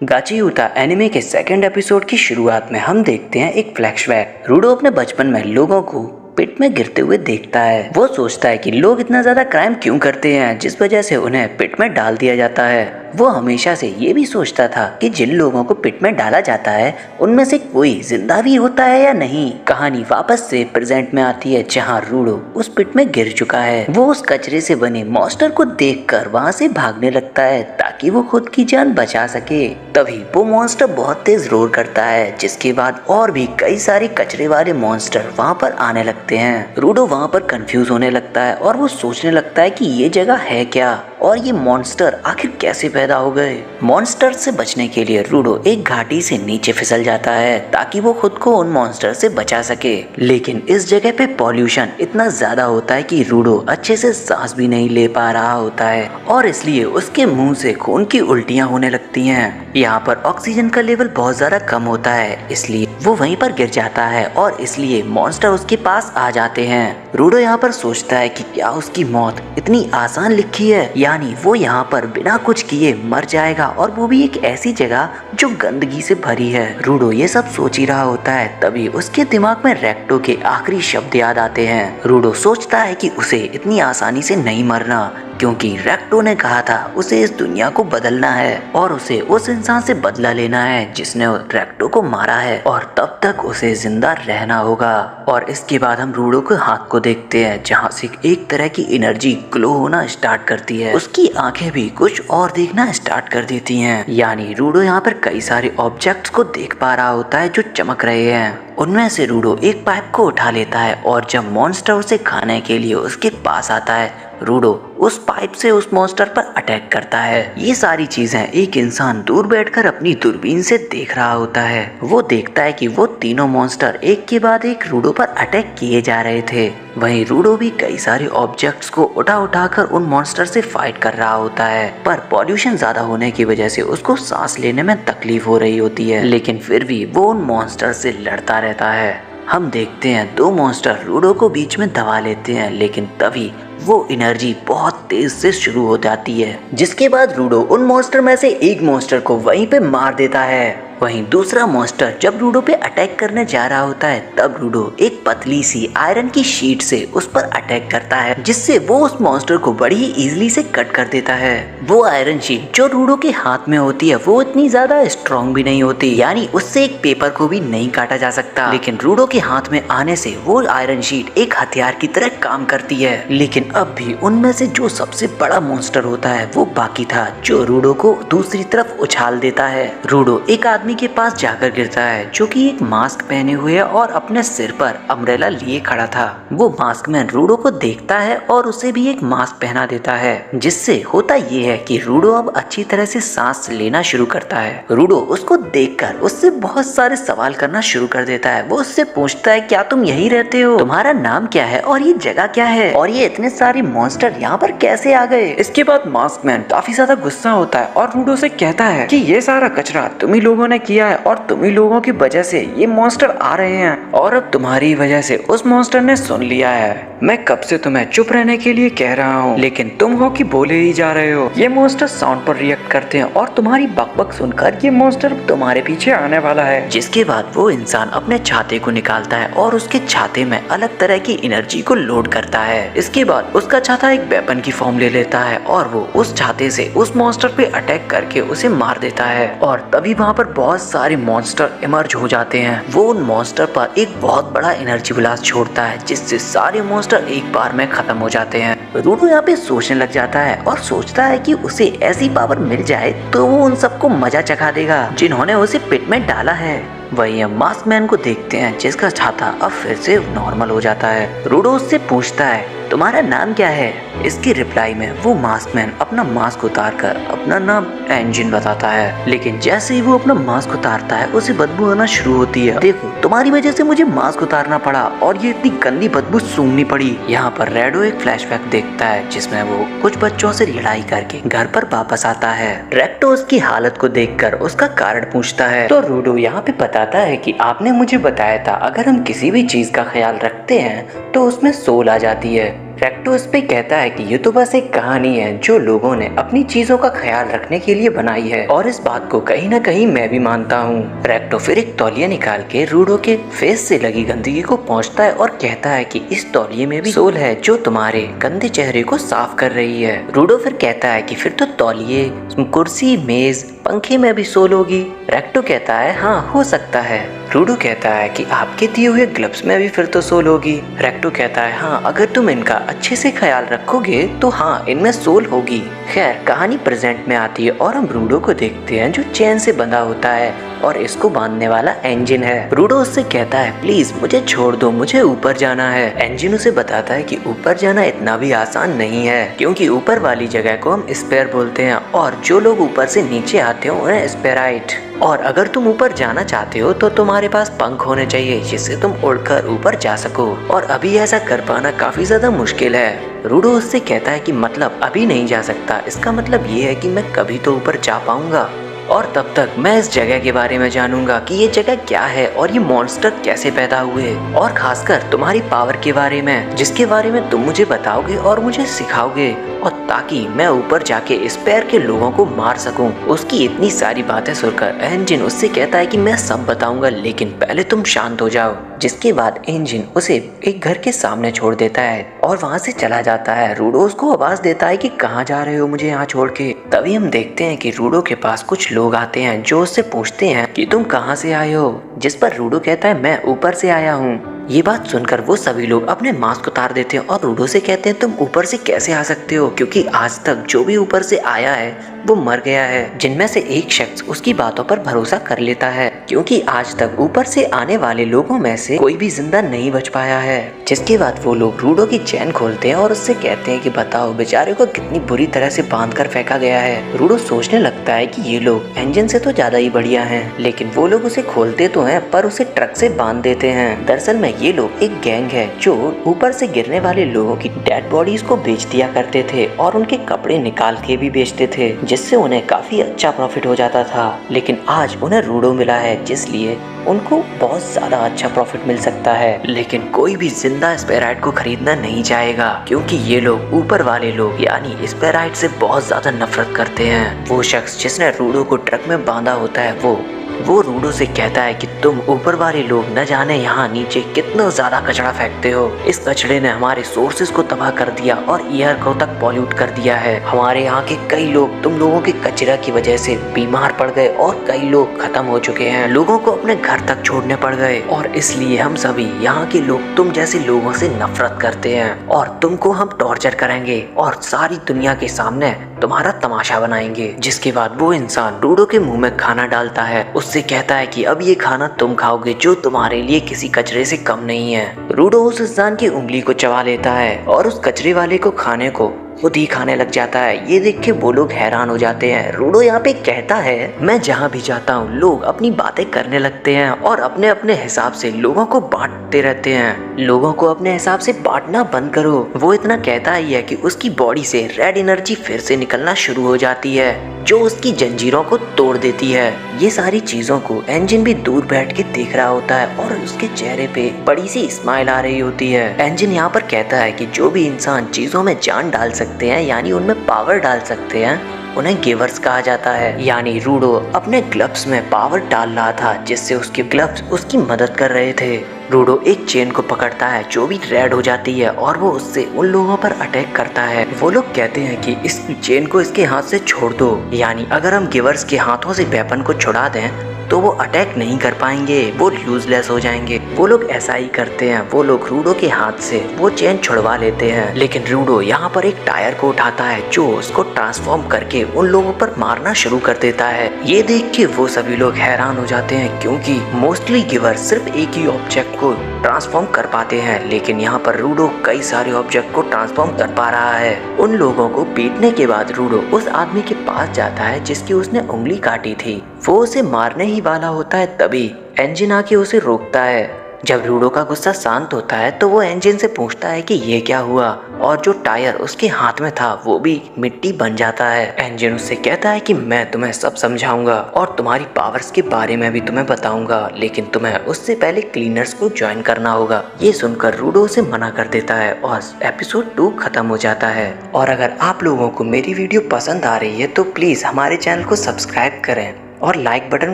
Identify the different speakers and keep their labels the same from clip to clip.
Speaker 1: गाची उता एनिमे के सेकंड एपिसोड की शुरुआत में हम देखते हैं एक फ्लैशबैक। रूडो अपने बचपन में लोगों को पिट में गिरते हुए देखता है। वो सोचता है कि लोग इतना ज्यादा क्राइम क्यों करते हैं जिस वजह से उन्हें पिट में डाल दिया जाता है। वो हमेशा से ये भी सोचता था कि जिन लोगों को पिट में डाला जाता है उनमें से कोई जिंदा भी होता है या नहीं। कहानी वापस से प्रेजेंट में आती है जहाँ रूडो उस पिट में गिर चुका है। वो उस कचरे से बने मॉन्स्टर को देखकर वहाँ से भागने लगता है ताकि वो खुद की जान बचा सके। तभी वो मॉन्स्टर बहुत तेज रोर करता है जिसके बाद और भी कई सारे कचरे वाले मॉन्स्टर वहाँ पर आने लगते हैं। रूडो वहाँ पर कंफ्यूज होने लगता है और वो सोचने लगता है कि ये जगह है क्या और ये मॉन्स्टर आखिर कैसे पैदा हो गए। मॉन्स्टर से बचने के लिए रूडो एक घाटी से नीचे फिसल जाता है ताकि वो खुद को उन मॉन्स्टर से बचा सके। लेकिन इस जगह पे पॉल्यूशन इतना ज्यादा होता है कि रूडो अच्छे से सांस भी नहीं ले पा रहा होता है और इसलिए उसके मुंह से खून की उल्टियां होने लगती हैं। यहाँ पर ऑक्सीजन का लेवल बहुत ज्यादा कम होता है इसलिए वो वहीं पर गिर जाता है और इसलिए मॉन्स्टर उसके पास आ जाते हैं। रूडो यहाँ पर सोचता है कि क्या उसकी मौत इतनी आसान लिखी है, यानी वो यहाँ पर बिना कुछ किए मर जाएगा और वो भी एक ऐसी जगह जो गंदगी से भरी है। रूडो ये सब सोच ही रहा होता है तभी उसके दिमाग में रेक्टो के आखिरी शब्द याद आते हैं। रूडो सोचता है कि उसे इतनी आसानी से नहीं मरना क्योंकि रेक्टो ने कहा था उसे इस दुनिया को बदलना है और उसे उस इंसान से बदला लेना है जिसने रेक्टो को मारा है और तब तक उसे जिंदा रहना होगा। और इसके बाद हम रूडो के हाथ को देखते हैं जहाँ से एक तरह की एनर्जी ग्लो होना स्टार्ट करती है। उसकी आंखें भी कुछ और देखना स्टार्ट कर देती हैं, यानी रूडो यहाँ पर कई सारे ऑब्जेक्ट्स को देख पा रहा होता है जो चमक रहे हैं। उनमें से रूडो एक पाइप को उठा लेता है और जब मॉन्स्टर उसे खाने के लिए उसके पास आता है रूडो उस पाइप से उस मॉन्स्टर पर अटैक करता है। ये सारी चीजें एक इंसान दूर बैठकर अपनी दूरबीन से देख रहा होता है। वो देखता है कि वो तीनों मॉन्स्टर एक के बाद एक रूडो पर अटैक किए जा रहे थे। वहीं रूडो भी कई सारे ऑब्जेक्ट्स को उठाकर उन मॉन्स्टर से फाइट कर रहा होता है, पर पॉल्यूशन ज्यादा होने की वजह से उसको सांस लेने में तकलीफ हो रही होती है, लेकिन फिर भी वो उन मॉन्स्टर से लड़ता रहता है। हम देखते हैं दो मॉन्स्टर रूडो को बीच में दबा लेते हैं, लेकिन तभी वो एनर्जी बहुत तेज से शुरू हो जाती है जिसके बाद रूडो उन मॉन्स्टर में से एक मॉन्स्टर को वहीं पे मार देता है। वहीं दूसरा मॉन्स्टर जब रूडो पे अटैक करने जा रहा होता है तब रूडो एक पतली सी आयरन की शीट से उस पर अटैक करता है जिससे वो उस मॉन्स्टर को बड़ी ही इजीली से कट कर देता है। वो आयरन शीट जो रूडो के हाथ में होती है वो इतनी ज्यादा स्ट्रॉन्ग भी नहीं होती, यानी उससे एक पेपर को भी नहीं काटा जा सकता, लेकिन रूडो के हाथ में आने से वो आयरन शीट एक हथियार की तरह काम करती है। लेकिन अब भी उनमें से जो सबसे बड़ा मॉन्स्टर होता है वो बाकी था जो रूडो को दूसरी तरफ उछाल देता है। रूडो एक आदमी के पास जाकर गिरता है जो कि एक मास्क पहने हुए और अपने सिर पर अम्ब्रेला लिए खड़ा था। वो मास्क मैन रूडो को देखता है और उसे भी एक मास्क पहना देता है जिससे होता ये है कि रूडो अब अच्छी तरह से सांस लेना शुरू करता है। रूडो उसको देखकर उससे बहुत सारे सवाल करना शुरू कर देता है। वो उससे पूछता है क्या तुम यही रहते हो, तुम्हारा नाम क्या है और ये जगह क्या है और ये इतने सारे मॉन्स्टर यहाँ पर कैसे आ गए। इसके बाद मास्क मैन काफी ज्यादा गुस्सा होता है और रूडो से कहता है कि ये सारा कचरा तुम्ही लोगों ने किया है और तुम्ही लोगों की वजह से ये मॉन्स्टर आ रहे हैं और अब तुम्हारी वजह से उस मॉन्स्टर ने सुन लिया है। मैं कब से तुम्हें चुप रहने के लिए कह रहा हूँ लेकिन तुम हो कि बोले ही जा रहे हो। ये मॉन्स्टर साउंड पर रिएक्ट करते हैं और तुम्हारी बकबक सुनकर ये मॉन्स्टर तुम्हारे पीछे आने वाला है। जिसके बाद वो इंसान अपने छाते को निकालता है और उसके छाते में अलग तरह की एनर्जी को लोड करता है। इसके बाद उसका छाता एक वेपन की फॉर्म ले लेता है और वो उस छाते से उस मॉन्स्टर पे अटैक करके उसे मार देता है और तभी वहाँ पर बहुत सारे मॉन्स्टर इमर्ज हो जाते हैं। वो उन मॉन्स्टर पर एक बहुत बड़ा एनर्जी ब्लास्ट छोड़ता है जिससे सारे मॉन्स्टर एक बार में खत्म हो जाते हैं। रूडो यहाँ पे सोचने लग जाता है और सोचता है कि उसे ऐसी पावर मिल जाए तो वो उन सबको मजा चखा देगा जिन्होंने उसे पिट में डाला है। वही हम मास्क मैन को देखते हैं जिसका छाता अब फिर से नॉर्मल हो जाता है। रूडो उससे पूछता है तुम्हारा नाम क्या है। इसकी रिप्लाई में वो मास्क मैन अपना मास्क उतार कर अपना नाम इंजन बताता है, लेकिन जैसे ही वो अपना मास्क उतारता है उसे बदबू आना शुरू होती है। देखो तुम्हारी वजह से मुझे मास्क उतारना पड़ा और ये इतनी गंदी बदबू सूंघनी पड़ी। यहाँ पर रेडो एक फ्लैशबैक देखता है जिसमें वो कुछ बच्चों से लड़ाई करके घर पर वापस आता है। रेक्टो उसकी हालत को देखकर उसका कारण पूछता है तो रूडो यहाँ पे बताता है कि आपने मुझे बताया था अगर हम किसी भी चीज का ख्याल रखते हैं तो उसमें सोल आ जाती है। रेक्टो इस पे कहता है कि ये तो बस एक कहानी है जो लोगों ने अपनी चीजों का ख्याल रखने के लिए बनाई है, और इस बात को कहीं ना कहीं मैं भी मानता हूँ। रेक्टो फिर एक तौलिया निकाल के रूडो के फेस से लगी गंदगी को पोंछता है और कहता है कि इस तौलिए में भी सोल है जो तुम्हारे गंदे चेहरे को साफ कर रही है। रूडो फिर कहता है कि फिर तो तौलिए, कुर्सी, मेज, पंखे में भी सोल होगी। रेक्टो कहता है हाँ, हो सकता है। रूडो कहता है कि आपके दिए हुए ग्लव्स में भी फिर तो सोल होगी। रेक्टो कहता है हाँ, अगर तुम इनका अच्छे से ख्याल रखोगे तो हाँ, इनमें सोल होगी। खैर, कहानी प्रेजेंट में आती है और हम रूडो को देखते हैं जो चैन से बंधा होता है और इसको बांधने वाला एंजिन है। रूडो उससे कहता है प्लीज मुझे छोड़ दो, मुझे ऊपर जाना है। एंजिन उसे बताता है कि ऊपर जाना इतना भी आसान नहीं है, क्योंकि ऊपर वाली जगह को हम स्पेयर बोलते हैं और जो लोग ऊपर से नीचे आते हो उन्हें स्पेराइट। और अगर तुम ऊपर जाना चाहते हो तो तुम्हारे पास पंख होने चाहिए जिससे तुम उड़कर ऊपर जा सको, और अभी ऐसा कर पाना काफी ज्यादा मुश्किल है। रूडो उससे कहता है कि मतलब अभी नहीं जा सकता, इसका मतलब ये है कि मैं कभी तो ऊपर जा पाऊंगा, और तब तक मैं इस जगह के बारे में जानूंगा कि ये जगह क्या है और ये मॉन्स्टर कैसे पैदा हुए, और खासकर तुम्हारी पावर के बारे में जिसके बारे में तुम मुझे बताओगे और मुझे सिखाओगे, और ताकि मैं ऊपर जाके स्पेयर के लोगों को मार सकूं। उसकी इतनी सारी बातें सुनकर एंजिन उससे कहता है कि मैं सब बताऊंगा, लेकिन पहले तुम शांत हो जाओ। जिसके बाद एंजिन उसे एक घर के सामने छोड़ देता है और वहाँ से चला जाता है। रूडो उसको आवाज देता है कि कहाँ जा रहे हो मुझे यहाँ छोड़ के। तभी हम देखते हैं कि रूडो के पास कुछ लोग आते हैं जो उससे पूछते हैं कि तुम कहाँ से आए हो, जिस पर रूडो कहता है मैं ऊपर से आया हूँ। ये बात सुनकर वो सभी लोग अपने मास्क उतार देते हैं और रूडो से कहते हैं तुम ऊपर से कैसे आ सकते हो, क्योंकि आज तक जो भी ऊपर से आया है वो मर गया है। जिनमें से एक शख्स उसकी बातों पर भरोसा कर लेता है, क्योंकि आज तक ऊपर से आने वाले लोगों में से कोई भी जिंदा नहीं बच पाया है। जिसके बाद वो लोग रूडो की चैन खोलते हैं और उससे कहते हैं कि बताओ बेचारे को कितनी बुरी तरह से बांध कर फेंका गया है। रूडो सोचने लगता है कि ये लोग इंजन से तो ज्यादा ही बढ़िया हैं, लेकिन वो लोग उसे खोलते तो हैं पर उसे ट्रक से बांध देते हैं। दरअसल में ये लोग एक गैंग है जो ऊपर से गिरने वाले लोगों की डेड बॉडीज को बेच दिया करते थे और उनके कपड़े निकाल के भी बेचते थे, जिससे उन्हें काफी अच्छा प्रॉफिट हो जाता था। लेकिन आज उन्हें रूडो मिला है जिसलिए उनको बहुत ज्यादा अच्छा प्रॉफिट मिल सकता है, लेकिन कोई भी जिंदा स्पेराइट को खरीदना नहीं चाहेगा, क्योंकि ये लोग ऊपर वाले लोग यानी स्पेराइट से बहुत ज्यादा नफरत करते हैं। वो शख्स जिसने रूडो को ट्रक में बांधा होता है वो रूडो से कहता है कि तुम ऊपर वाले लोग न जाने यहाँ नीचे कितना ज्यादा कचरा फेंकते हो। इस कचरे ने हमारे सोर्सेज को तबाह कर दिया और एयर को तक पॉल्यूट कर दिया है। हमारे यहाँ के कई लोग तुम लोगों के कचरा की वजह से बीमार पड़ गए और कई लोग खत्म हो चुके हैं। लोगों को अपने घर तक छोड़ने पड़ गए, और इसलिए हम सभी यहाँ के लोग तुम जैसे लोगों से नफरत करते हैं और तुमको हम टॉर्चर करेंगे और सारी दुनिया के सामने तुम्हारा तमाशा बनाएंगे। जिसके बाद वो इंसान रूडो के मुंह में खाना डालता है, उससे कहता है कि अब ये खाना तुम खाओगे जो तुम्हारे लिए किसी कचरे से कम नहीं है। रूडो उस इंसान की उंगली को चबा लेता है और उस कचरे वाले को खाने को खुद ही खाने लग जाता है। ये देख के वो लोग हैरान हो जाते हैं। रूडो यहाँ पे कहता है मैं जहाँ भी जाता हूँ लोग अपनी बातें करने लगते हैं और अपने अपने हिसाब से लोगों को बांटते रहते हैं। लोगों को अपने हिसाब से बांटना बंद करो। वो इतना कहता ही है कि उसकी बॉडी से रेड एनर्जी फिर से निकलना शुरू हो जाती है जो उसकी जंजीरों को तोड़ देती है। ये सारी चीजों को एंजिन भी दूर बैठ के देख रहा होता है और उसके चेहरे पे बड़ी सी स्माइल आ रही होती है। एंजिन यहाँ पर कहता है कि जो भी इंसान चीजों में जान डाल सकते हैं यानी उनमें पावर डाल सकते हैं उन्हें गिवर्स कहा जाता है। यानी रूडो अपने ग्लव्स में पावर डाल रहा था जिससे उसके ग्लव्स उसकी मदद कर रहे थे। रूडो एक चेन को पकड़ता है जो भी रेड हो जाती है और वो उससे उन लोगों पर अटैक करता है। वो लोग कहते हैं कि इस चेन को इसके हाथ से छोड़ दो, यानी अगर हम गिवर्स के हाथों से वेपन को छुड़ा दें तो वो अटैक नहीं कर पाएंगे, वो यूजलेस हो जाएंगे। वो लोग ऐसा ही करते हैं। वो लोग रूडो के हाथ से वो चेन छुड़वा लेते हैं, लेकिन रूडो यहाँ पर एक टायर को उठाता है जो उसको ट्रांसफॉर्म करके उन लोगों पर मारना शुरू कर देता है। ये देख के वो सभी लोग हैरान हो जाते हैं, क्योंकि मोस्टली गिवर सिर्फ एक ही ऑब्जेक्ट को ट्रांसफॉर्म कर पाते हैं, लेकिन यहाँ पर रूडो कई सारे ऑब्जेक्ट को ट्रांसफॉर्म कर पा रहा है। उन लोगों को पीटने के बाद रूडो उस आदमी के पास जाता है जिसकी उसने उंगली काटी थी। वो उसे मारने ही वाला होता है, तभी एंजिन आके उसे रोकता है जब रूडो का गुस्सा शांत होता है तो वो एंजिन से पूछता है कि ये क्या हुआ, और जो टायर उसके हाथ में था वो भी मिट्टी बन जाता है। एंजिन उससे कहता है कि मैं तुम्हें सब समझाऊंगा और तुम्हारी पावर्स के बारे में भी तुम्हें बताऊंगा, लेकिन तुम्हें उससे पहले क्लीनर्स को ज्वाइन करना होगा। ये सुनकर रूडो उसे मना कर देता है और एपिसोड 2 खत्म हो जाता है। और अगर आप लोगों को मेरी वीडियो पसंद आ रही है तो प्लीज हमारे चैनल को सब्सक्राइब करें और लाइक बटन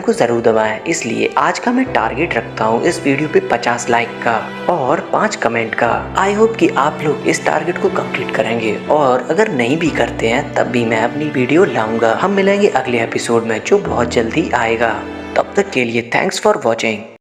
Speaker 1: को जरूर दबाएं। इसलिए आज का मैं टारगेट रखता हूँ इस वीडियो पे 50 लाइक का और 5 कमेंट का। आई होप कि आप लोग इस टारगेट को कंप्लीट करेंगे, और अगर नहीं भी करते हैं तब भी मैं अपनी वीडियो लाऊंगा। हम मिलेंगे अगले एपिसोड में जो बहुत जल्दी आएगा। तब तक के लिए थैंक्स फॉर वॉचिंग।